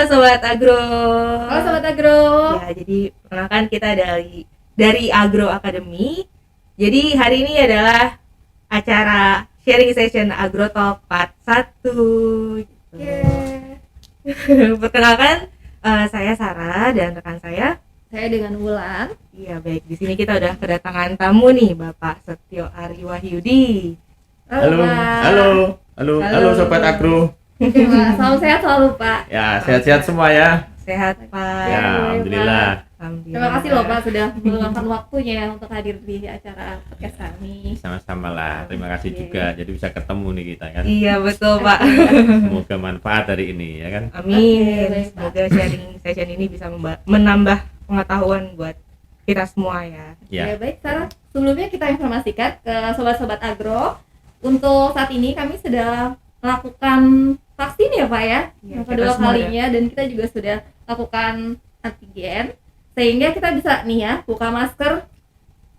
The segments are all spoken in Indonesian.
Sobat Agro. Halo Sobat Agro. Ya, jadi perkenalkan kita dari Agro Academy. Jadi hari ini adalah acara sharing session Agro Talk Part 1 gitu. Perkenalkan, saya Sarah dan rekan saya Dengan Wulan. Iya, baik. Di sini kita udah kedatangan tamu nih, Bapak Setio Ari Wahyudi. Halo Sobat Agro. Oke, Pak. Salam sehat selalu, Pak. Ya, sehat-sehat semua ya. Sehat, Pak. Ya, alhamdulillah. Terima kasih loh Pak sudah meluangkan waktunya untuk hadir di acara podcast kami. Sama-sama lah. Terima kasih juga. Jadi bisa ketemu nih kita kan. Iya, betul, Pak. Semoga manfaat hari ini ya kan. Amin. Oke, baik, Pak. Semoga sharing session ini bisa menambah pengetahuan buat kita semua ya. Ya, Ya. baik, Sarah. Sebelumnya kita informasikan ke sobat-sobat Agro, untuk saat ini kami sedang melakukan vaksin ya Pak ya, Iya, yang kita kedua semua kalinya, dan kita juga sudah lakukan antigen, sehingga kita bisa nih ya buka masker.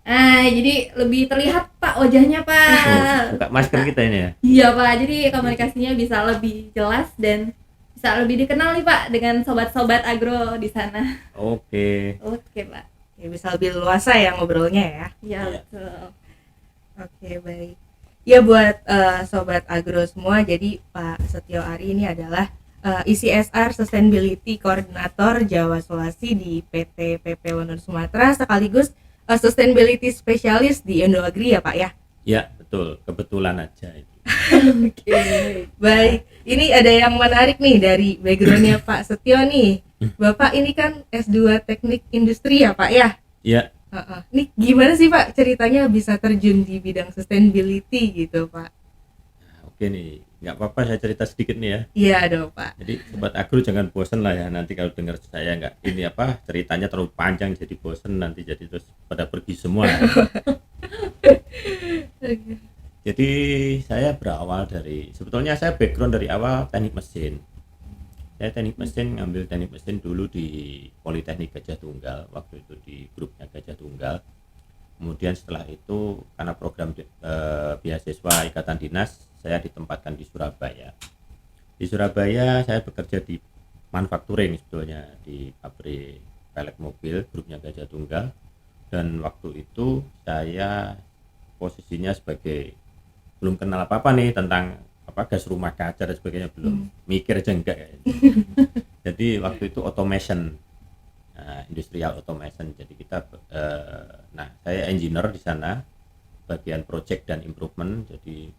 Nah, jadi lebih terlihat Pak wajahnya Pak. Buka masker kita ini ya. Iya Pak, jadi komunikasinya bisa lebih jelas dan bisa lebih dikenal nih Pak dengan sobat-sobat agro di sana. Oke. Oke Pak. Ya, bisa lebih luasa ya ngobrolnya ya. Iya Iya. betul. Oke, baik. Ya, buat sobat agro semua, jadi Pak Setio Ari ini adalah ICSR Sustainability Coordinator Jawa Sulawesi di PT PP Wonor Sumatera, sekaligus Sustainability Specialist di Indoagri ya Pak ya. Ya, betul. Kebetulan aja itu. Oke. Baik, ini ada yang menarik nih dari backgroundnya Pak Setio nih. Bapak ini kan S2 Teknik Industri ya Pak ya. Ya, Ini gimana sih Pak ceritanya bisa terjun di bidang sustainability gitu Pak? oke nih. Nggak apa-apa saya cerita sedikit nih ya. Iya dong Pak. Jadi Sobat Agro jangan bosen lah ya nanti kalau dengar saya nggak ini apa ceritanya terlalu panjang jadi bosen nanti jadi terus pada pergi semua. Jadi saya berawal dari sebetulnya saya background dari awal teknik mesin. Saya teknik mesin, ngambil teknik mesin dulu di Politeknik Gajah Tunggal, waktu itu di grupnya Gajah Tunggal. Kemudian setelah itu karena program beasiswa ikatan dinas, saya ditempatkan di Surabaya. Di Surabaya saya bekerja di manufacturing sebetulnya di pabrik pelek mobil grupnya Gajah Tunggal, dan waktu itu saya posisinya sebagai belum kenal apa-apa nih tentang apa gas rumah kaca dan sebagainya, belum mikir aja enggak kayaknya. Jadi waktu itu automation, industrial automation. Jadi kita nah saya engineer di sana bagian project dan improvement, jadi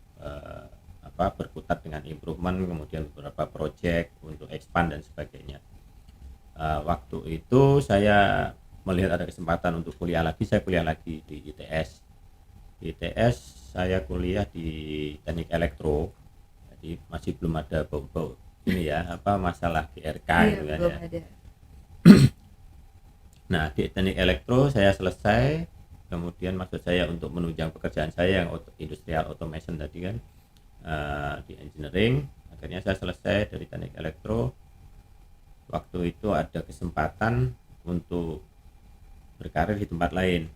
berkutat dengan improvement, kemudian beberapa project untuk expand dan sebagainya. Waktu itu saya melihat ada kesempatan untuk kuliah lagi, saya kuliah lagi di ITS. Di ITS saya kuliah di teknik elektro, jadi masih belum ada bau-bau ini ya apa masalah GRK gitu kan belum ya. ada. Nah di teknik elektro saya selesai, kemudian maksud saya untuk menunjang pekerjaan saya yang industrial automation tadi kan, di engineering. Akhirnya saya selesai dari teknik elektro. Waktu itu ada kesempatan untuk berkarir di tempat lain.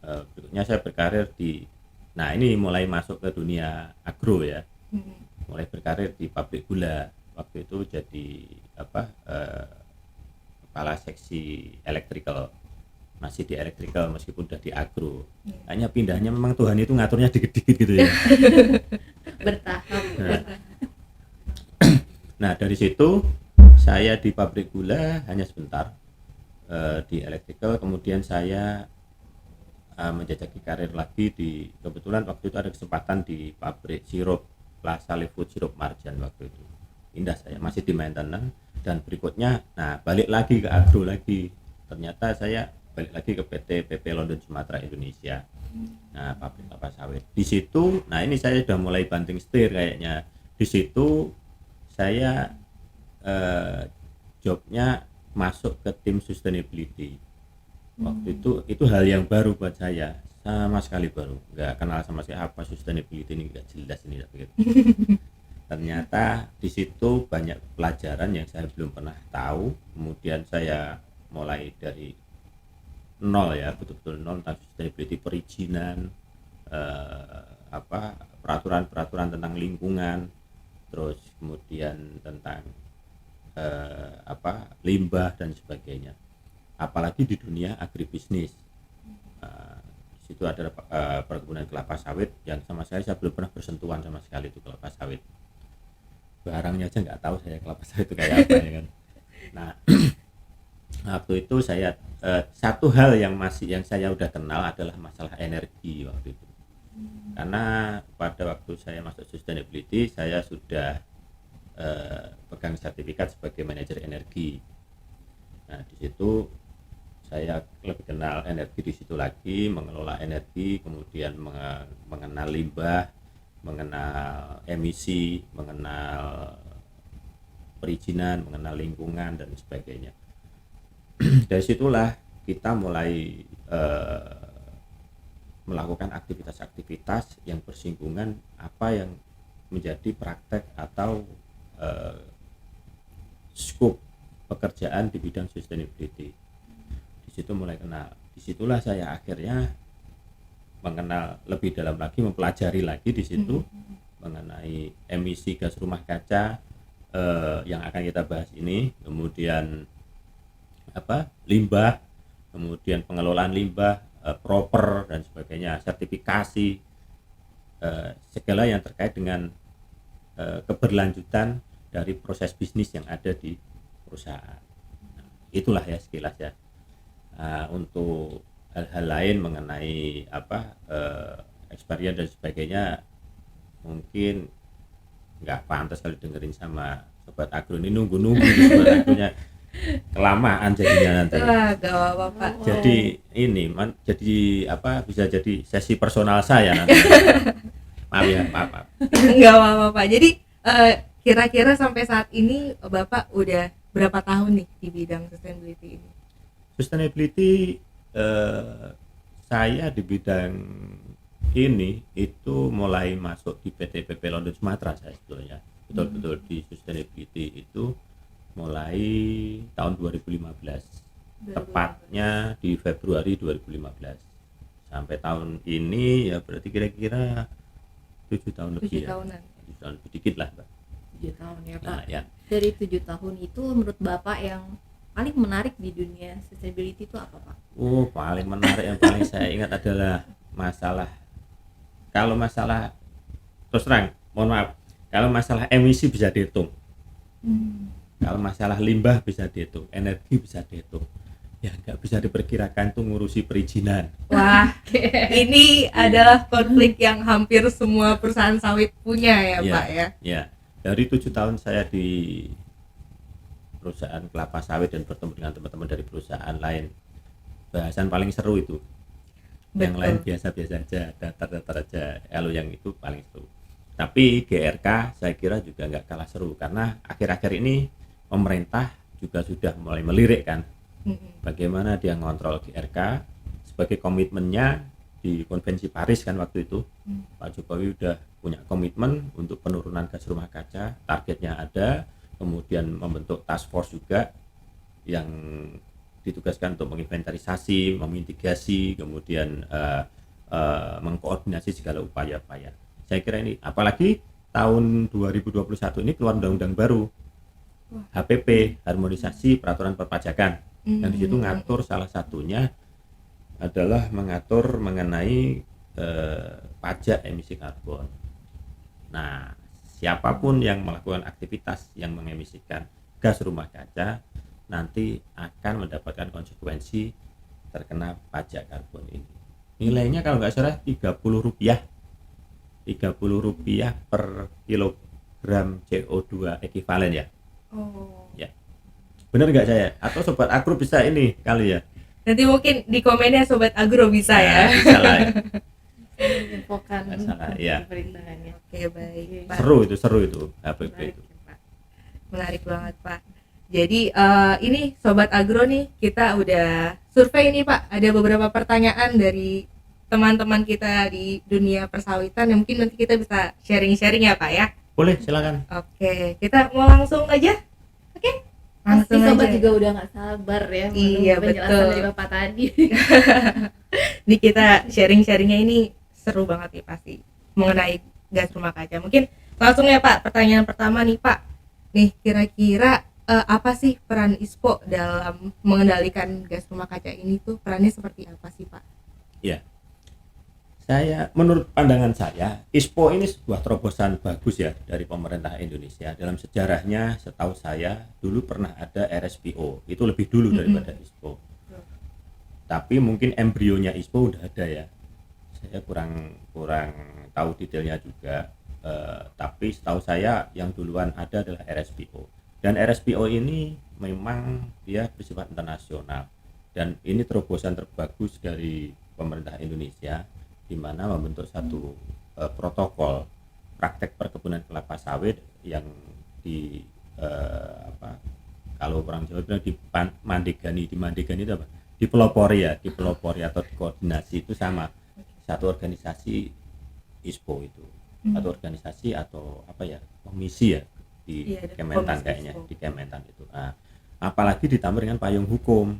Berikutnya saya berkarir di, nah ini mulai masuk ke dunia agro ya, mulai berkarir di pabrik gula. Waktu itu jadi kepala seksi electrical, masih di electrical meskipun udah di agro. Hanya pindahnya memang Tuhan itu ngaturnya dikit-dikit gitu ya. Bertahap. Nah dari situ saya di pabrik gula hanya sebentar, di electrical, kemudian saya menjajaki karir lagi di, kebetulan waktu itu ada kesempatan di pabrik sirup Plaza Food Sirup Marjan. Waktu itu indah, saya masih di maintenance, dan berikutnya nah balik lagi ke agro lagi. Ternyata saya balik lagi ke PT PP London Sumatera Indonesia, nah pabrik kelapa sawit. Di situ nah ini saya sudah mulai banting setir kayaknya. Di situ saya jobnya masuk ke tim sustainability. Waktu itu hal yang baru buat saya, sama sekali baru, nggak kenal sama sekali apa sustainability ini, nggak jelas ini begitu. Ternyata di situ banyak pelajaran yang saya belum pernah tahu. Kemudian saya mulai dari nol ya, betul-betul nol tentang sustainability, perizinan, peraturan-peraturan tentang lingkungan, terus kemudian tentang limbah dan sebagainya. Apalagi di dunia agribisnis. Di situ ada perkebunan kelapa sawit yang sama saya belum pernah bersentuhan sama sekali itu kelapa sawit. Barangnya aja nggak tahu saya kelapa sawit itu kayak apa ya kan. Nah, waktu itu saya satu hal yang saya udah kenal adalah masalah energi waktu itu. Karena pada waktu saya masuk sustainability saya sudah pegang sertifikat sebagai manajer energi. Nah, di situ saya lebih kenal energi di situ lagi, mengelola energi, kemudian mengenal limbah, mengenal emisi, mengenal perizinan, mengenal lingkungan dan sebagainya. Dari situlah kita mulai melakukan aktivitas-aktivitas yang bersinggungan apa yang menjadi praktek atau skop pekerjaan di bidang sustainability. Di situ mulai kenal. Disitulah saya akhirnya mengenal lebih dalam lagi, mempelajari lagi di situ mengenai emisi gas rumah kaca yang akan kita bahas ini, kemudian limbah, kemudian pengelolaan limbah, proper dan sebagainya, sertifikasi, segala yang terkait dengan keberlanjutan dari proses bisnis yang ada di perusahaan. Nah, itulah ya sekilas ya. Untuk hal-hal lain mengenai experience dan sebagainya mungkin nggak pantas kalau dengerin sama sobat agro ini, nunggu sobat agronya kelamaan jadinya nanti. Wah, gak apa-apa Pak. Jadi ini bisa jadi sesi personal saya nanti. Maaf ya, maaf. Nggak apa-apa Pak. Jadi kira-kira sampai saat ini Bapak udah berapa tahun nih di bidang sustainability ini? Sustainability saya di bidang ini itu mulai masuk di PT PP London Sumatera saya sebetulnya. Betul-betul di sustainability itu mulai tahun 2015. Tepatnya di Februari 2015. Sampai tahun ini ya berarti kira-kira 7 tahun lebih 7 tahunan. 7 tahun lebih dikit lah, Mbak. 7 tahun ya Pak. Nah, ya. Dari 7 tahun itu menurut Bapak yang paling menarik di dunia sustainability itu apa Pak? Paling menarik yang paling saya ingat adalah kalau masalah terus terang, mohon maaf, kalau masalah emisi bisa dihitung. Kalau masalah limbah bisa dihitung, energi bisa dihitung. Ya nggak bisa diperkirakan tuh ngurusi perizinan. Wah, ini adalah konflik yang hampir semua perusahaan sawit punya ya Pak ya. Ya, dari 7 tahun saya di perusahaan kelapa sawit dan bertemu dengan teman-teman dari perusahaan lain, bahasan paling seru itu. Yang Betul. lain biasa-biasa aja, datar-datar aja. Kalau yang itu paling seru. Tapi GRK saya kira juga nggak kalah seru karena akhir-akhir ini pemerintah juga sudah mulai melirik kan. Bagaimana dia ngontrol GRK sebagai komitmennya di konvensi Paris kan waktu itu. Pak Jokowi udah punya komitmen untuk penurunan gas rumah kaca, targetnya ada, kemudian membentuk task force juga yang ditugaskan untuk menginventarisasi, memitigasi, kemudian mengkoordinasi segala upaya-upaya. Saya kira ini, apalagi tahun 2021 ini keluar undang-undang baru, HPP, harmonisasi peraturan perpajakan. Yang di situ ngatur salah satunya adalah mengatur mengenai pajak emisi karbon. Nah, siapapun yang melakukan aktivitas yang mengemisikan gas rumah kaca nanti akan mendapatkan konsekuensi terkena pajak karbon ini. Nilainya kalau nggak salah Rp30 per kilogram CO2 ekivalen ya. Ya. Benar nggak saya? Atau sobat agro bisa ini kali ya? Nanti mungkin di komennya sobat agro bisa ya. Bisa lah. Infokan Salah, ya. pemerintahannya. Oke, baik Pak. Seru itu HPP Menarik itu. ya, Pak. Menarik banget Pak. Jadi ini sobat agro nih, kita udah survei nih Pak. Ada beberapa pertanyaan dari teman-teman kita di dunia persawitan yang mungkin nanti kita bisa sharing-sharing ya Pak ya. Boleh, silakan. Oke, kita mau langsung aja. Oke. Pasti Langsung sobat aja. juga udah nggak sabar ya Iya, menunggu penjelasan betul. dari Bapak tadi. Nih kita sharing-sharingnya ini seru banget nih pasti mengenai gas rumah kaca. Mungkin langsung ya Pak, pertanyaan pertama nih Pak. Nih kira-kira apa sih peran ISPO dalam mengendalikan gas rumah kaca ini tuh, perannya seperti apa sih Pak? Ya, menurut pandangan saya, ISPO ini sebuah terobosan bagus ya dari pemerintah Indonesia. Dalam sejarahnya, setahu saya dulu pernah ada RSPO, itu lebih dulu daripada ISPO. Tapi mungkin embrionya ISPO udah ada ya. Saya kurang tahu detailnya juga. Tapi setahu saya yang duluan ada adalah RSPO. Dan RSPO ini memang dia bersifat internasional. Dan ini terobosan terbagus dari pemerintah Indonesia, di mana membentuk satu protokol praktek perkebunan kelapa sawit yang kalau orang Jawa bilang dimandegani itu apa? Dipelopori atau dikoordinasi itu sama satu organisasi ISPO itu. Satu organisasi atau komisi ya di Kementan kayaknya, di Kementan itu. Nah, apalagi ditambah dengan payung hukum.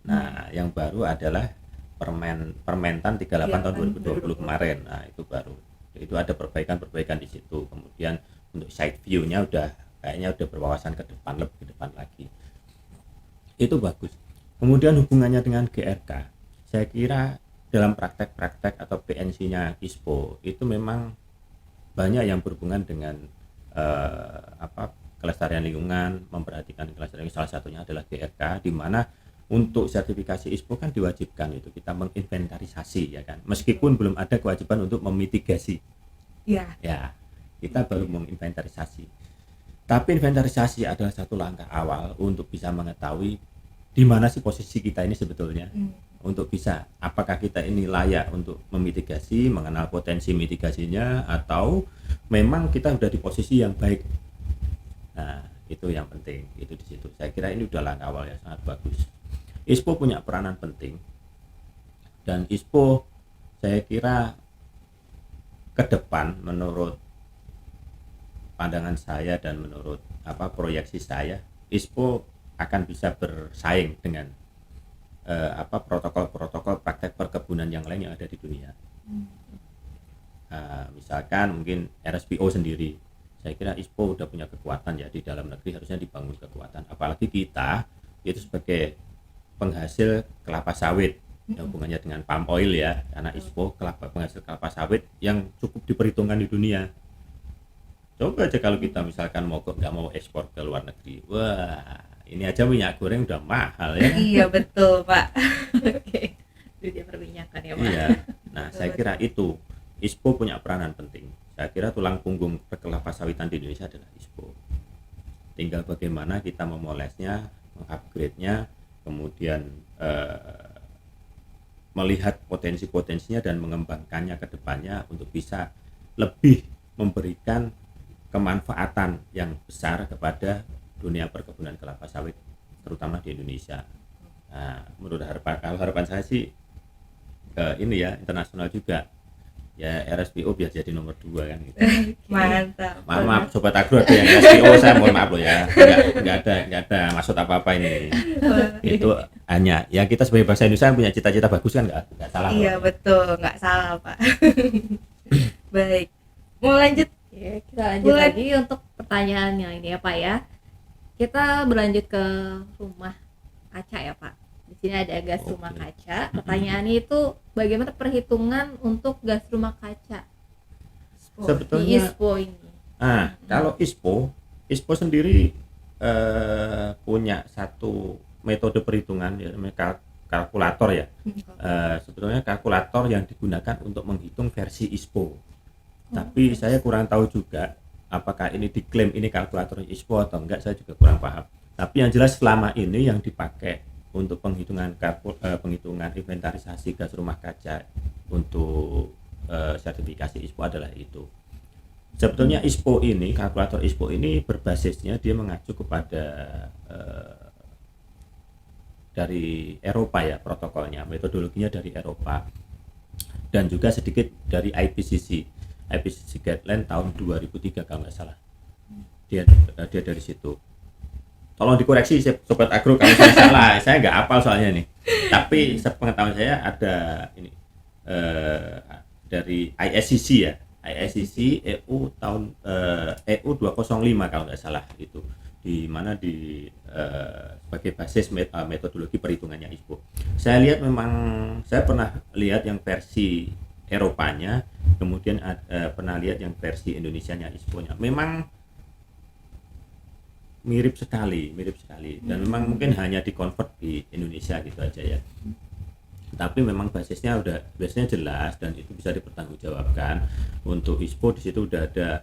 Nah, yang baru adalah Permentan 38 tahun 2020 kemarin. Nah, itu baru. Itu ada perbaikan di situ. Kemudian untuk side view-nya kayaknya udah berwawasan lebih ke depan lagi. Itu bagus. Kemudian hubungannya dengan GRK. Saya kira dalam praktek-praktek atau PNC-nya ISPO itu memang banyak yang berhubungan dengan kelestarian lingkungan, memperhatikan kelestarian lingkungan. Salah satunya adalah GRK, di mana untuk sertifikasi ISPO kan diwajibkan itu kita menginventarisasi ya kan, meskipun belum ada kewajiban untuk memitigasi ya, kita baru menginventarisasi. Tapi inventarisasi adalah satu langkah awal untuk bisa mengetahui di mana sih posisi kita ini sebetulnya, untuk bisa apakah kita ini layak untuk memitigasi, mengenal potensi mitigasinya, atau memang kita sudah di posisi yang baik. Nah, itu yang penting, itu di situ. Saya kira ini udah langkah awal yang sangat bagus. ISPO punya peranan penting, dan ISPO saya kira ke depan menurut pandangan saya dan menurut proyeksi saya, ISPO akan bisa bersaing dengan protokol-protokol praktek perkebunan yang lain yang ada di dunia. Misalkan mungkin RSPO sendiri, saya kira ISPO udah punya kekuatan ya, di dalam negeri harusnya dibangun kekuatan, apalagi kita itu sebagai penghasil kelapa sawit, hubungannya dengan palm oil ya, karena ISPO penghasil kelapa sawit yang cukup diperhitungkan di dunia. Coba aja kalau kita misalkan nggak mau ekspor ke luar negeri, wah ini aja minyak goreng udah mahal ya. Iya betul Pak. Oke, dunia perminyakan ya Pak. Iya, nah saya kira itu ISPO punya peranan penting. Saya kira tulang punggung kelapa sawitan di Indonesia adalah ISPO. Tinggal bagaimana kita memolesnya, mengupgrade-nya, kemudian melihat potensi-potensinya dan mengembangkannya ke depannya untuk bisa lebih memberikan kemanfaatan yang besar kepada dunia perkebunan kelapa sawit, terutama di Indonesia. Nah, menurut harapan saya sih ini ya, internasional juga ya, RSPO biar jadi nomor 2 kan gitu. Mantap. Maaf Sobat Agro, ada yang RSPO, saya mohon maaf loh ya, nggak ada maksud apa ini. Itu hanya ya, kita sebagai bangsa Indonesia punya cita-cita bagus kan, nggak salah. Iya betul, nggak salah Pak. Baik, mau lanjut. Ya, kita lanjut lagi untuk pertanyaan yang ini ya Pak ya. Kita berlanjut ke rumah kaca ya Pak. Di sini ada gas rumah kaca. Pertanyaannya itu bagaimana perhitungan untuk gas rumah kaca? Sebetulnya di ISPO ini. Kalau ISPO sendiri punya satu metode perhitungan ya, namanya kalkulator ya. Sebetulnya kalkulator yang digunakan untuk menghitung versi ISPO. Tapi saya kurang tahu juga apakah ini diklaim ini kalkulator ISPO atau enggak, saya juga kurang paham. Tapi yang jelas selama ini yang dipakai untuk penghitungan inventarisasi gas rumah kaca untuk sertifikasi ISPO adalah itu. Sebetulnya ISPO ini, kalkulator ISPO ini berbasisnya dia mengacu kepada dari Eropa ya, protokolnya, metodologinya dari Eropa, dan juga sedikit dari IPCC guideline tahun 2003 kalau nggak salah. Dia dari situ. Tolong dikoreksi Sobat Agro kalau saya salah, saya nggak hafal soalnya nih. Tapi sepengetahuan saya ada ini dari ISCC ya, ISCC EU tahun EU 205 kalau nggak salah itu. di mana sebagai basis metodologi perhitungannya ISPO. Saya lihat memang saya pernah lihat yang versi Eropanya, kemudian pernah lihat yang versi Indonesianya ISPO-nya. Memang mirip sekali dan memang mungkin hanya dikonvert di Indonesia gitu aja ya. Tapi memang basisnya jelas dan itu bisa dipertanggungjawabkan. Untuk ISPO di situ udah ada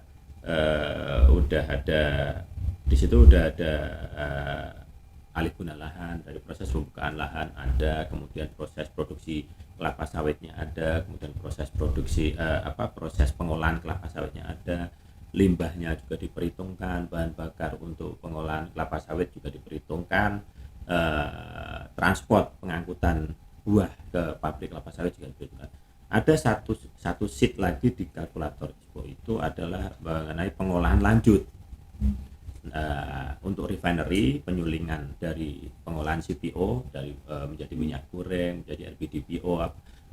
alih guna lahan, dari proses pembukaan lahan ada, kemudian proses produksi kelapa sawitnya ada, kemudian proses produksi proses pengolahan kelapa sawitnya ada, limbahnya juga diperhitungkan, bahan bakar untuk pengolahan kelapa sawit juga diperhitungkan, transport pengangkutan buah ke pabrik kelapa sawit juga diperhitungkan. Ada satu sheet lagi di kalkulator ISPO itu adalah mengenai pengolahan lanjut. Untuk refinery, penyulingan dari pengolahan CPO dari menjadi minyak goreng, menjadi LPDPO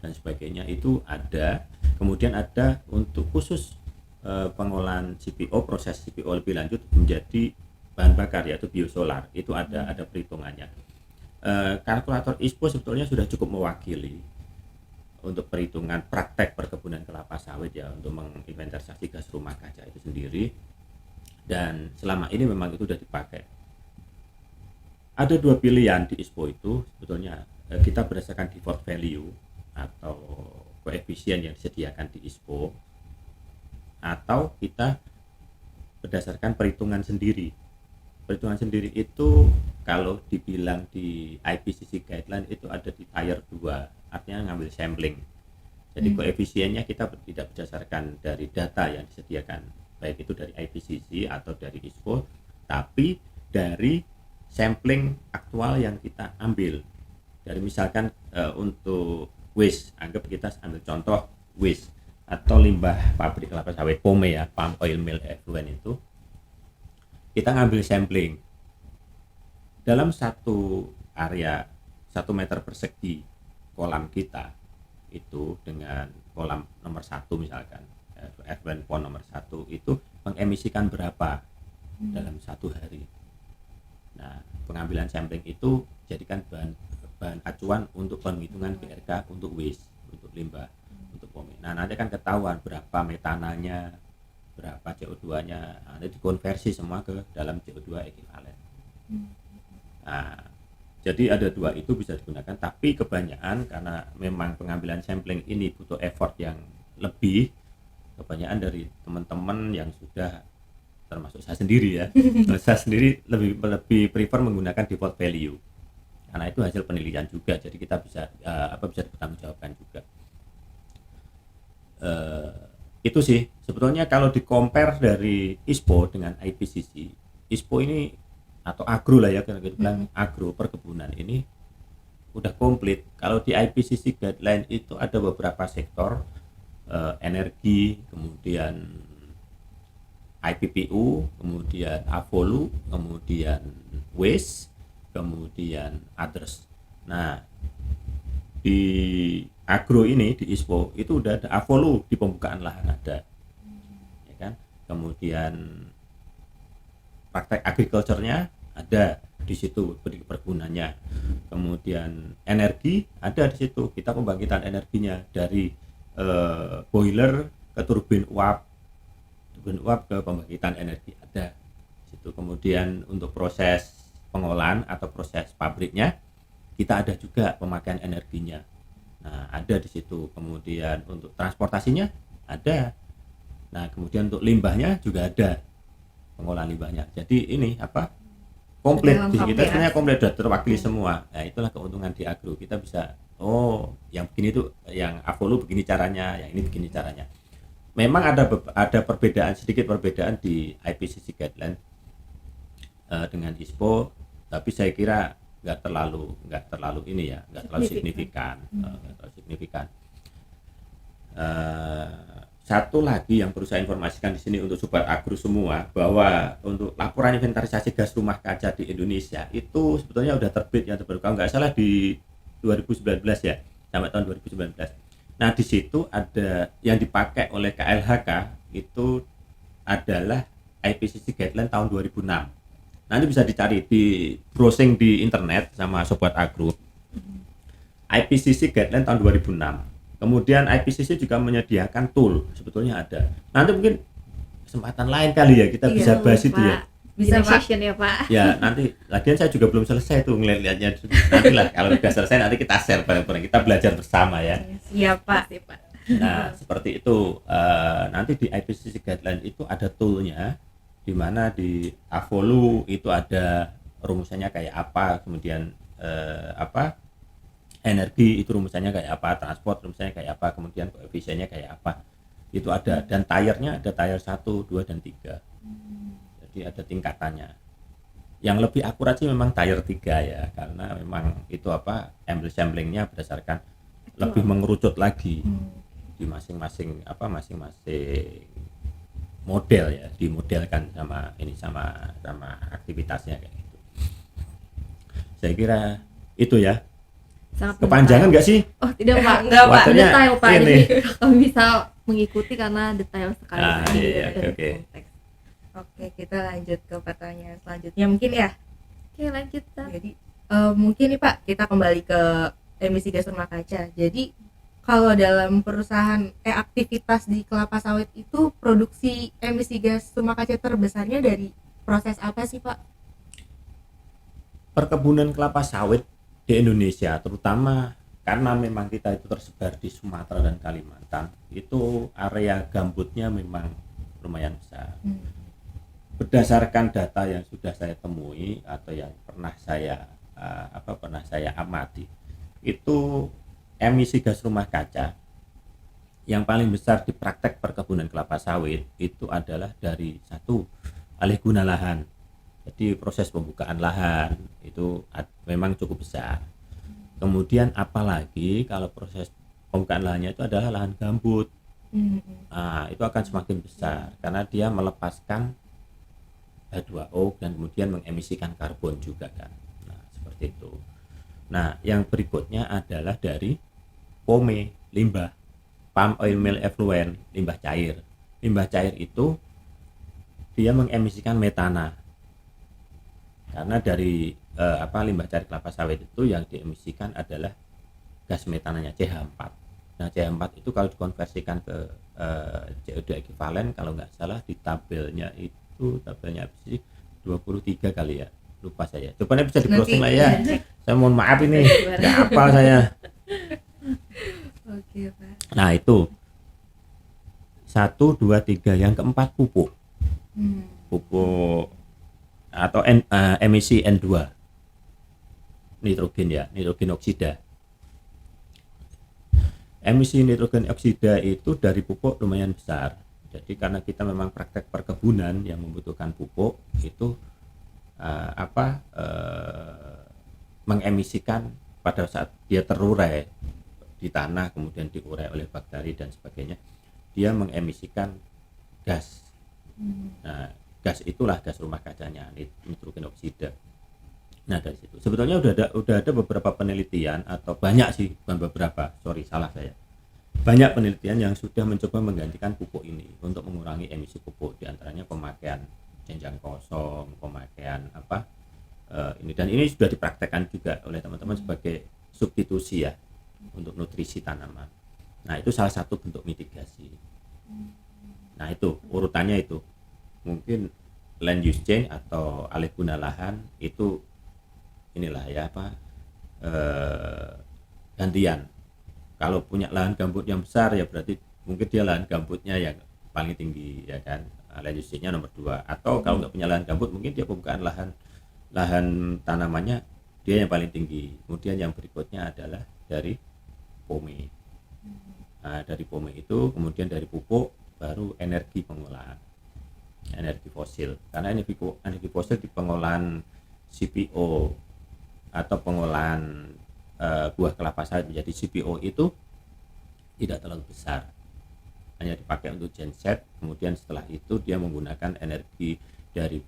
dan sebagainya itu ada. Kemudian ada untuk khusus pengolahan CPO, proses CPO lebih lanjut menjadi bahan bakar yaitu biosolar, itu ada perhitungannya. Kalkulator ISPO sebetulnya sudah cukup mewakili untuk perhitungan praktek perkebunan kelapa sawit ya, untuk menginventarisasi gas rumah kaca itu sendiri. Dan selama ini memang itu sudah dipakai. Ada dua pilihan di ISPO itu sebetulnya, kita berdasarkan default value atau koefisien yang disediakan di ISPO, atau kita berdasarkan perhitungan sendiri. Perhitungan sendiri itu kalau dibilang di IPCC guideline itu ada di tier 2, artinya ngambil sampling. Jadi koefisiennya kita tidak berdasarkan dari data yang disediakan, baik itu dari IPCC atau dari ISPO, tapi dari sampling aktual yang kita ambil. Dari misalkan untuk waste, anggap kita ambil contoh waste atau limbah pabrik kelapa sawit POME ya, palm oil mill effluent itu, kita ngambil sampling dalam satu area 1 meter persegi kolam kita itu, dengan kolam nomor 1 misalkan effluent pond nomor 1 itu mengemisikan berapa dalam satu hari. Nah, pengambilan sampling itu jadikan bahan acuan untuk penghitungan GRK untuk waste, untuk limbah, untuk POME. Nah, nanti kan ketahuan berapa metananya, berapa CO2-nya, nanti dikonversi semua ke dalam CO2 ekivalen. Nah, jadi ada dua itu bisa digunakan, tapi kebanyakan karena memang pengambilan sampling ini butuh effort yang lebih, kebanyakan dari teman-teman yang sudah, termasuk saya sendiri ya, saya sendiri lebih prefer menggunakan default value karena itu hasil penelitian juga, jadi kita bisa bisa dipertanggungjawabkan juga. Itu sih sebetulnya kalau di-compare dari ISPO dengan IPCC. ISPO ini atau agro lah ya, kalau kita bilang agro perkebunan ini udah komplit. Kalau di IPCC guideline itu ada beberapa sektor, energi, kemudian IPPU, kemudian AVOLU, kemudian waste, kemudian others. Nah, di agro ini di ISPO itu udah ada AVOLU di pembukaan lahan ada, ya kan? Kemudian praktek agriculture-nya ada di situ, perkebunannya. Kemudian energi ada di situ, kita pembangkitan energinya dari boiler ke turbin uap ke pembangkitan energi ada di situ. Kemudian untuk proses pengolahan atau proses pabriknya kita ada juga pemakaian energinya. Nah, ada di situ. Kemudian untuk transportasinya ada. Nah, kemudian untuk limbahnya juga ada, pengolahan limbahnya. Jadi ini komplit di kita sebenarnya komplit, sudah terwakili semua. Nah, itulah keuntungan di agro, kita bisa yang begini tuh, yang AVOLU begini caranya, yang ini begini caranya. Memang ada sedikit perbedaan di IPCC guideline dengan ISPO, tapi saya kira nggak terlalu signifikan. Satu lagi yang perlu saya informasikan di sini untuk sobat agro semua, bahwa untuk laporan inventarisasi gas rumah kaca di Indonesia itu sebetulnya udah terbit yang terbaru, kalau nggak salah di 2019 ya, sampai tahun 2019. Nah, di situ ada yang dipakai oleh KLHK itu adalah IPCC guideline tahun 2006. Nanti bisa dicari di browsing di internet sama Sobat Agro. IPCC guideline tahun 2006. Kemudian IPCC juga menyediakan tool, sebetulnya ada. Nanti mungkin kesempatan lain kali ya kita Iya, bisa bahas itu ya. Bisa, Next Pak. session ya Pak. Ya nanti lagian saya juga belum selesai tuh ngeliat-liatnya. Nanti lah kalau udah selesai nanti kita share bareng-bareng, kita belajar bersama ya. Siap, Pak. Pasti, Pak. Nah seperti itu. Nanti di IPCC guideline itu ada toolnya, di mana di Avolu itu ada rumusannya kayak apa, kemudian energi itu rumusannya kayak apa, transport rumusannya kayak apa, kemudian koefisiennya kayak apa, itu ada. Dan tire-nya ada tire 1, 2, dan 3, jadi ada tingkatannya. Yang lebih akurat sih memang tire 3 ya, karena memang itu samplingnya berdasarkan lebih mengerucut lagi di masing-masing masing-masing model ya, dimodelkan sama aktivitasnya kayak gitu. Saya kira itu ya. Sangat Kepanjangan nggak sih? Oh tidak Pak, Enggak, Pak. Waktunya detail Pak. ini. Jadi kami bisa mengikuti karena detail sekali. Ah, tadi iya, dari oke. konteks. Oke, kita lanjut ke pertanyaan selanjutnya mungkin ya. Oke lanjut Pak. Jadi mungkin nih Pak, kita kembali ke emisi gas rumah kaca. Jadi kalau dalam perusahaan aktivitas di kelapa sawit itu produksi emisi gas rumah kaca terbesarnya dari proses apa sih Pak? Perkebunan kelapa sawit di Indonesia, terutama karena memang kita itu tersebar di Sumatera dan Kalimantan, itu area gambutnya memang lumayan besar. Berdasarkan data yang sudah saya temui atau yang pernah saya amati, itu emisi gas rumah kaca yang paling besar di praktek perkebunan kelapa sawit itu adalah dari satu, alih guna lahan. Jadi proses pembukaan lahan itu memang cukup besar. Kemudian apalagi kalau proses pembukaan lahannya itu adalah lahan gambut, nah, itu akan semakin besar karena dia melepaskan H2O dan kemudian mengemisikan karbon juga kan. Nah seperti itu. Nah yang berikutnya adalah dari POME, limbah, palm oil meal effluent, limbah cair. Limbah cair itu dia mengemisikan metana. Karena dari limbah cair kelapa sawit itu yang diemisikan adalah gas metananya CH4. Nah CH4 itu kalau dikonversikan ke CO2 ekivalen, kalau nggak salah di tabelnya apa sih 23 kali ya, lupa saya. Coba bisa di browsing lah ya. Saya mohon maaf ini nggak hafal saya. Oke Pak. Nah itu 1, 2, 3, yang keempat pupuk. Pupuk atau emisi N2, nitrogen ya, nitrogen oksida. Emisi nitrogen oksida itu dari pupuk lumayan besar. Jadi karena kita memang praktek perkebunan yang membutuhkan pupuk itu mengemisikan pada saat dia terurai di tanah, kemudian diurai oleh bakteri dan sebagainya, dia mengemisikan gas. Nah gas itulah gas rumah kacanya, nitrogen oksida. Nah dari situ sebetulnya udah ada beberapa penelitian, atau banyak sih, bukan beberapa, salah saya, banyak penelitian yang sudah mencoba menggantikan pupuk ini untuk mengurangi emisi pupuk, diantaranya pemakaian jenjang kosong, pemakaian ini, dan ini sudah dipraktekkan juga oleh teman-teman sebagai substitusi ya untuk nutrisi tanaman. Nah itu salah satu bentuk mitigasi. Nah itu urutannya itu. Mungkin land use change atau alih guna lahan itu inilah ya gantian. Kalau punya lahan gambut yang besar ya berarti mungkin dia lahan gambutnya yang paling tinggi ya kan, land use change-nya nomor 2. Atau kalau nggak punya lahan gambut mungkin dia pembukaan lahan tanamannya dia yang paling tinggi. Kemudian yang berikutnya adalah dari POME. Nah dari POME itu kemudian dari pupuk baru energi pengolahan, energi fosil. Karena energi fosil di pengolahan CPO atau pengolahan buah kelapa sawit menjadi CPO itu tidak terlalu besar, hanya dipakai untuk genset. Kemudian setelah itu dia menggunakan energi dari